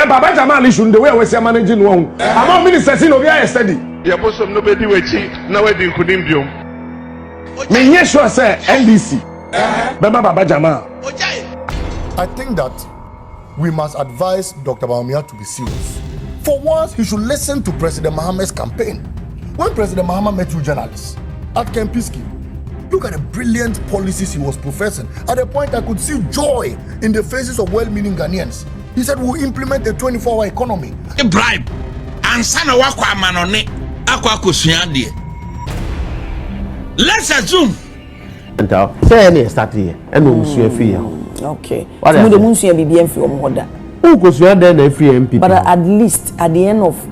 Baba Jamal issue the way we say managing one. Among ministers in Obia study. Ya bosom no bedi wechi na wedi nkudim biom. Me nye sure say NDC. Baba Jamal. I think that we must advise Dr. Bawumia to be serious. For once, he should listen to President Mohammed's campaign. When President Mohammed met two journalists at Kempiski, look at the brilliant policies he was professing. At a point, I could see joy in the faces of well-meaning Ghanaians. He said we'll implement a 24-hour economy. A bribe. And sana wakwa manone akwa kusuande. Let's assume. Say any start here. And we see free. Okay. So the moon see BBM free omoda. Who goes here then a free NPP? But at least at the end of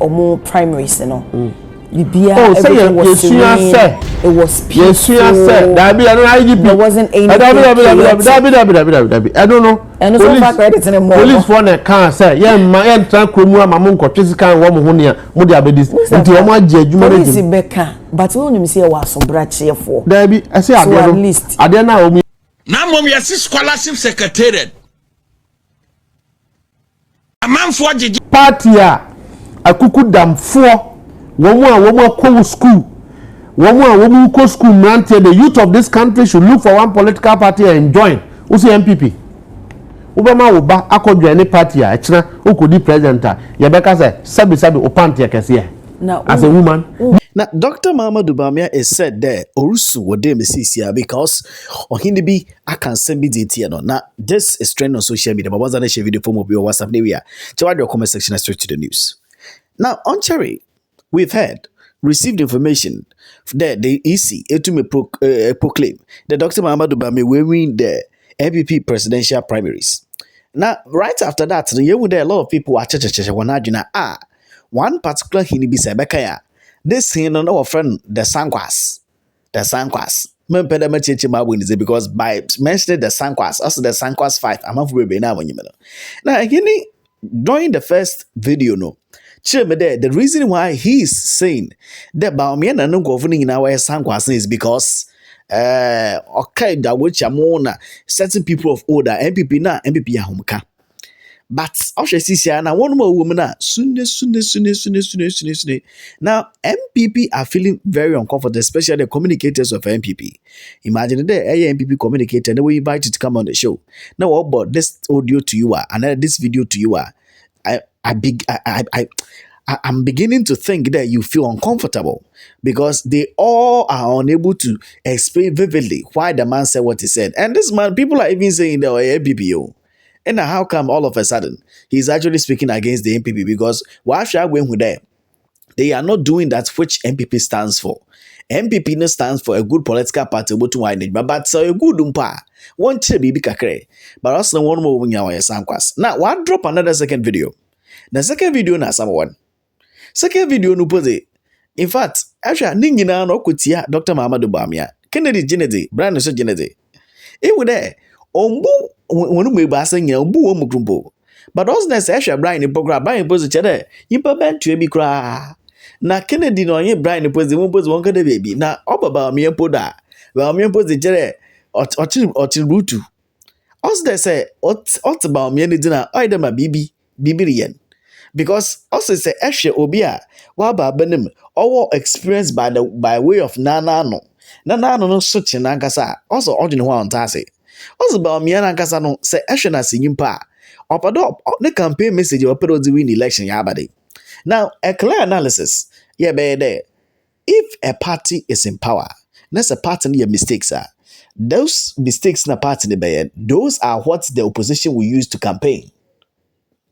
more primaries, you know. BBM. Oh, say it was peaceful. There wasn't any. I don't know. And so far credit in more. Police for the car say, yeah, my entire cromua, my monk, physical woman, Mudia Bedis, until I'm a judge. Police Becca, but we only see was some brat here for. There be, I say, at least. I don't know. Now, mom, yes, scholarship secretariat. A man for the party, a cuckoo dam 4. Woman go school. Woman go school. The youth of this country should look for one political party and join. Who's the NPP? Obama will back any party. Actually, who could be president? Yabeka said, Sabi Opantia Cassia. Now, as a woman. Now, Dr. Mahamudu Bawumia is said there, Orusu Wode Mesisia, because Ohindibi, I can send me the Tiano. Now, this is trend on social media, but was an issue video for mobile WhatsApp area. Check your comment section and straight to the news. Now, on Cherry, we've heard, received information that the EC proclaim that Dr. Mahamudu Bawumia will win the NPP presidential primaries. Now, right after that, there were a lot of people at one particular hinibi sebekaya. This hin on our friend the Sankwas. Because by mentioning the Sankwas, also the Sankwas 5, I'm not really now. Now, during the first video, no. The reason why he is saying that Bawumia no governing in our Sankwas is because okay, that which amona certain people of order NPP na NPP ahomka. But now one more woman soon. Now MPP are feeling very uncomfortable, especially the communicators of MPP. Imagine the NPP communicator, and we invite you to come on the show. Now what about this audio to you and this video to you I'm beginning to think that you feel uncomfortable because they all are unable to explain vividly why the man said what he said. And this man, people are even saying they are NPP. And how come all of a sudden he's actually speaking against the NPP? Because why should I win with them? They are not doing that which MPP stands for. MPP no stands for a good political party, but so a good umpa. One baby kakre. But also one more when you are Sankwas. Now, what drop another second video? The second video na someone. Second video no pose. In fact, actually, ningina no kutia Dr. Mahamudu Bawumia. Kennedy Genede, Brian so Genede. It would there. Ombu wonu me ba sanya ombu wo mukrumpo. But also na say actually Brian program Brian pose chere. Yimpa bantu bi kra. Na Kennedy no anye Brian pose won pose won kada baby. Na oba Bawumia poda. Bawumia pose chere otin rutu. Also they say ot Bawumia ni dina oidema bibiriyen. Because also say Eshe Obia, Waba Benim, all experienced by way of Nana no such in Ankasa, also ordinary one tase. Also Bawumia Ankasa no say Eshe na Sinimpa, Opado, the campaign message or pedo to win election yabadi. Now, a clear analysis, yeah, be there. If a party is in power, that's a party near mistakes are. Those mistakes na party in the those are what the opposition will use to campaign.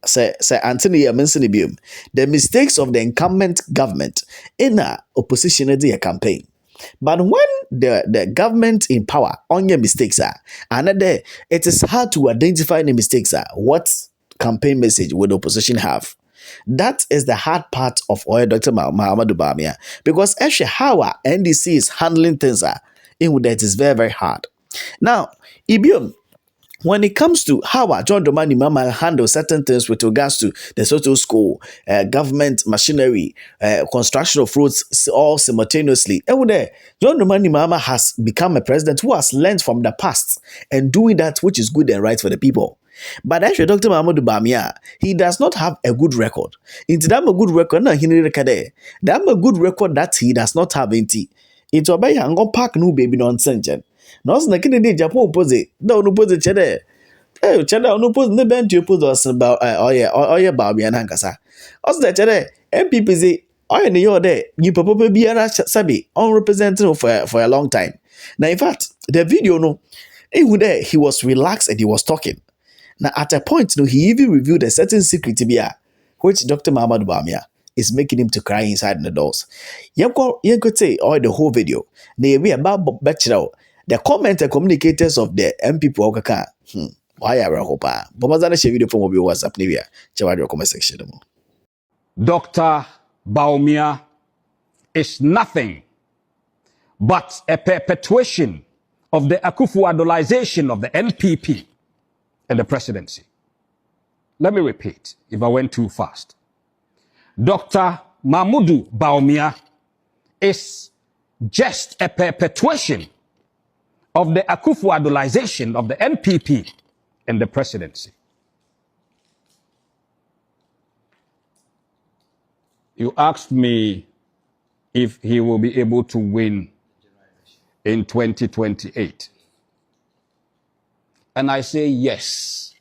Say Anthony Amensinibium, the mistakes of the incumbent government in a opposition in their campaign. But when the government in power on your mistakes are, another it is hard to identify the mistakes are. What campaign message would the opposition have? That is the hard part of Dr. Mahamudu Bawumia, because actually how our NDC is handling things are in that is very, very hard. Now, Ibium, when it comes to how John Dramani Mahama handle certain things with regards to the social school, government machinery, construction of roads, all simultaneously, John Dramani Mahama has become a president who has learned from the past and doing that which is good and right for the people. But actually, Dr. Mahmoud Bawumia, he does not have a good record. Into that a good record, no, he rekade. That a good record that he does not have into obey and park no baby nonsense. No, na kini de Japan opposite. No, opposite chede. Eh, chede no opposite. Ne bent you opposite us about Bawumia na nkasa. Also that chede NPP say oye ne yo there. You papa biara sabi unrepresented for a long time. Now, in fact, the video no. He was relaxed and he was talking. Now, at a point, he even revealed a certain secret which Dr. Mahmoud Bawumia is making him to cry inside the doors. You could say, the whole video. They be about bachelor. The comment and communicators of the NPP Okaka. Why are we hoping? But was that a video from WhatsApp? Nivea. Check out your comment section. Dr. Bawumia is nothing but a perpetuation of the Akufo-Addolisation of the NPP and the presidency. Let me repeat, if I went too fast. Dr. Mahmoud Bawumia is just a perpetuation of the Akufo-Addolisation of the NPP and the presidency. You asked me if he will be able to win in 2028. And I say yes.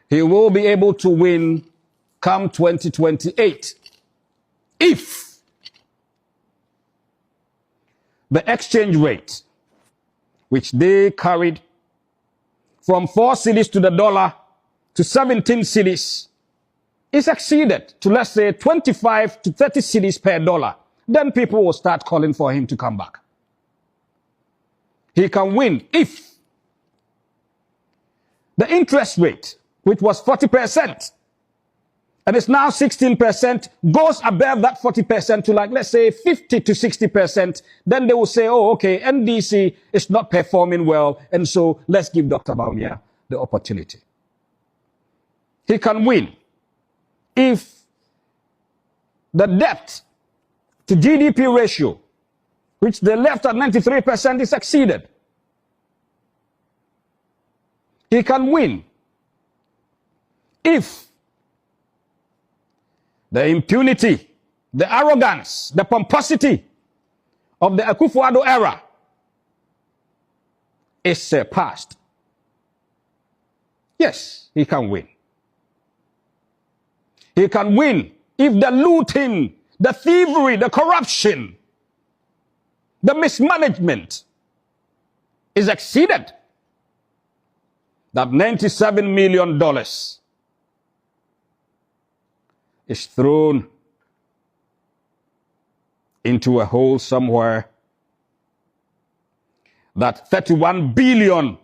He will be able to win come 2028 if the exchange rate, which they carried from 4 cedis to the dollar to 17 cedis, is exceeded to, let's say, 25 to 30 cedis per dollar. Then people will start calling for him to come back. He can win if the interest rate, which was 40%, and it's now 16%, goes above that 40% to, like, let's say 50 to 60%, then they will say, oh, okay, NDC is not performing well, and so let's give Dr. Bawumia the opportunity. He can win if the debt to GDP ratio, which they left at 93%, is exceeded. He can win if the impunity, the arrogance, the pomposity of the Akufo-Addo era is surpassed. Yes, he can win. He can win if the looting, the thievery, the corruption, the mismanagement is exceeded. That $97 million is thrown into a hole somewhere. That $31 billion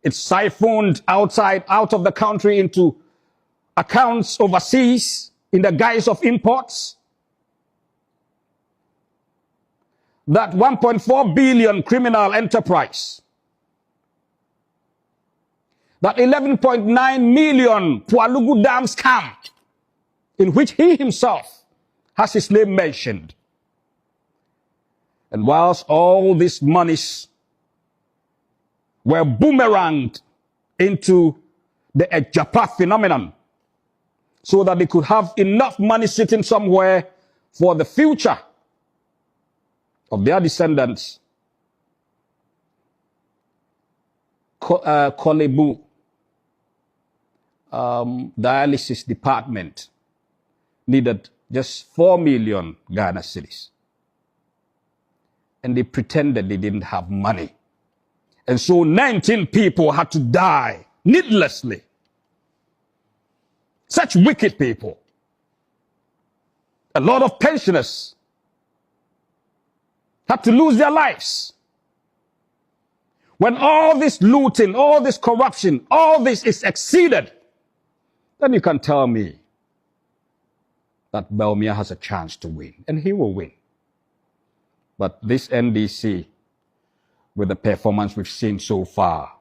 is siphoned out of the country into accounts overseas in the guise of imports. That 1.4 billion criminal enterprise. That 11.9 million Pualugu Dam scam, in which he himself has his name mentioned. And whilst all these monies were boomeranged into the Ejapa phenomenon, so that they could have enough money sitting somewhere for the future of their descendants. Kolebu dialysis department needed just 4 million Ghana cedis. And they pretended they didn't have money. And so 19 people had to die needlessly. Such wicked people. A lot of pensioners had to lose their lives. When all this looting, all this corruption, all this is exceeded, then you can tell me that Bawumia has a chance to win, and he will win. But this NDC, with the performance we've seen so far,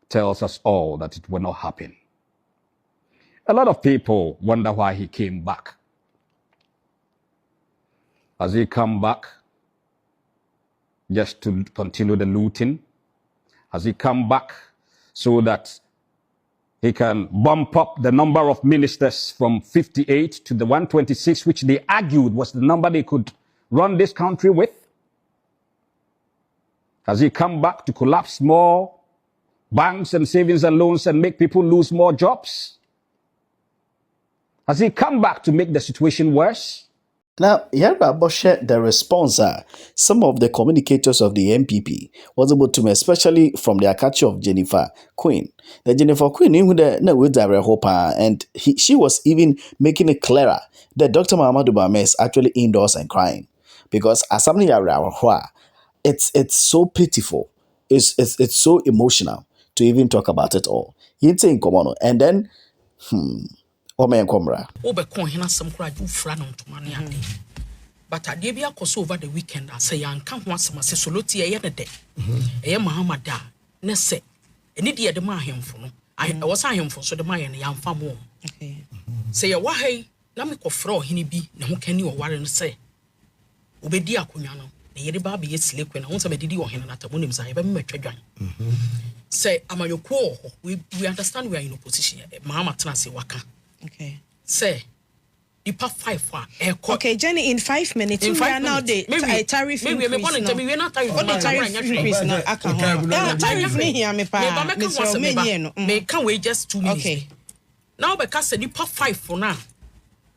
tells us all that it will not happen. A lot of people wonder why he came back. Has he come back just to continue the looting? Has he come back so that he can bump up the number of ministers from 58 to the 126, which they argued was the number they could run this country with? Has he come back to collapse more banks and savings and loans and make people lose more jobs? Has he come back to make the situation worse? Now, Yarba Boshe, the response some of the communicators of the NPP was able to, especially from the Akachi of Jennifer Queen. The Jennifer Queen, and she was even making it clearer that Dr. Mahamadou Bawumia is actually indoors and crying. Because as something it's so pitiful. It's so emotional to even talk about it all. And then, Omen Komra. But I gave you a course over the weekend. I say, I can't want some soloti a year day. A Mahamada, Nesse, and idiot the Mahim for no. I was I him for so the Mayan young farm. Say a wahay, Lamiko fro, hinny be, no can you warren say. Obedia Kunyano, the Yedi Baby is sleep when I want somebody or him at a woman's I ever met a say, am I your core? We understand we are in opposition. Mahama Tanasi Waka. Okay. Say, you pay 5 for okay, Jenny, in 5 minutes, we are now the tariff increase. Maybe we're not tariff increase now. Tariff here, me pa. Me can wait just 2 minutes. Okay. Now because you pay 5 for now.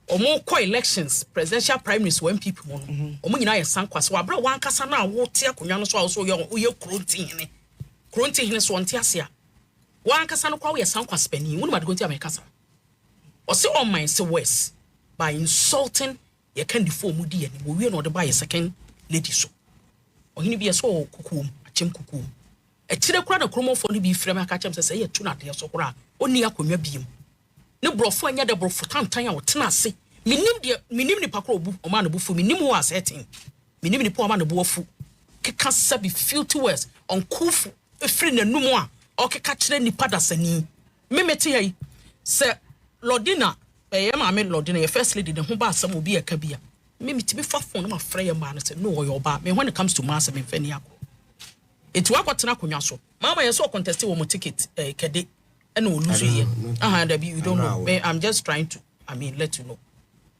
Or more co-elections, presidential prime minister when people or more in Sankwa. So I brought one casa now, what tia Kunyano so also your Krontihene. Krontihene so antiasia. One casa no kwa we Sankwa spending, one might go to America. Or say on my say west by insulting your candy for Moody and we will not buy a second lady so. Or he be a so cuckoo, a chim cuckoo. A chile crowd of chromo for the be frame, I catch him say, two not there so cra, only a commune beam. No brofo nya de brofo tantanya wo tena ase minim ni pakro bu o ma no bufu minim wo asetting minim ni po ma no bufu keka sabi filthy words on kufu efri nanum a o keka kire ni padasani memete yi se lodina ma me lodina ye first lady de ho ba asam obi aka bia memiti be fa phone na ma frɛ ye ma no se no yo ba me when it comes to mass me fani akọ etu akotena konwa so mama ye so contest wo mo ticket kede and no lose here. You don't know. I'm just trying to, let you know.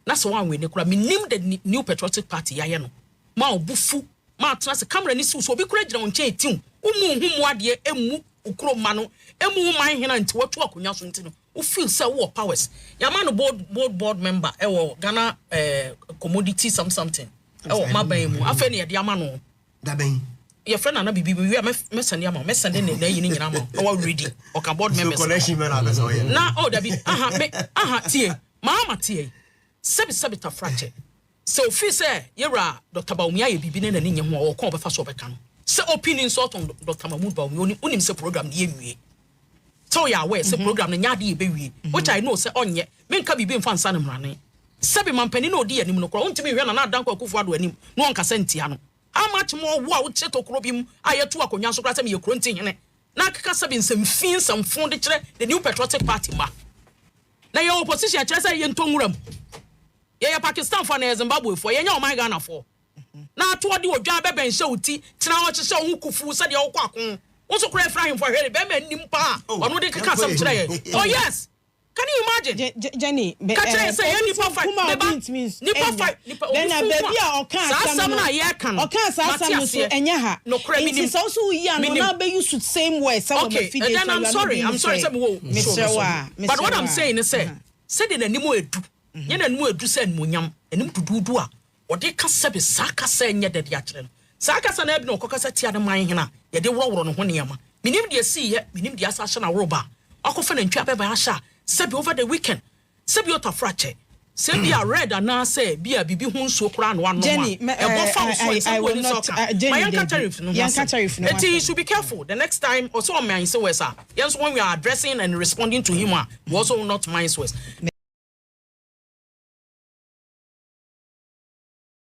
That's one way. Me name the New Patriotic Party. Yayano. Ma bufu. Ma trans camera ni so be courage on chain team. Umu wadie emu ukro mano. Emu man hina nti watu akunya so ntino. U feel say war powers. Yamano board member. Ghana commodity something. Mabemu. Afeni ya diamano. Daben. Your friend and Bibi, we are messing your messing in the our reading or board members. Now, oh, there be tea, Mama tea, Sabita fracture. So, free say, you're Dr. Bawumia, be been in an Indian or call for Sobecan. So, opinion sort on Dr. Mahmoud Bawumia, only him program the MUA. So, ya way, say program the Yadi baby, which I know, say on yet, men can be being fun, son, running. Sebi man penino dear, no crown to me, when I don't go for any, no one can send Tiano. How much more wow cheto krobim ayetu akonya so krasa me Krontihene na kaka sabin some fin some fund the New Patriotic Party ma na your opposition kire say ye ntonwuram ye Pakistan for na Zimbabwe for ye nya o man Ghana for na to de odwa be ben hye uti tena o kye hye kufu se de o kwa kon wo so kura Ibrahim for here be man nim pa ono de kaka sam kire ye oh yes. Can you imagine? Jenny, say any fight. Nipa fight. Then baby or can't so enyaha. No credit. It's also we are now be used same way. Okay, and then I'm sorry. But what I'm saying is say the nimo edu. Ye na nimo edu say munyam. Enim dudu a. Ode kasa be saka say nya de dia kire. Saka sa na bi no kokasa tia de man hena. Ye de woro no ho neyama. Minim de see ye, minim de asasha na roba. Akofa na ntwa be ba asha. Sebi over the weekend. Sebi ota fracture. Sebi a red and now say be a bibi hun so kra no one. Jenny, I will not. Jenny, tariff. You should be careful. The next time also on my answer, yes, when we are addressing and responding to him, we also will not mind West.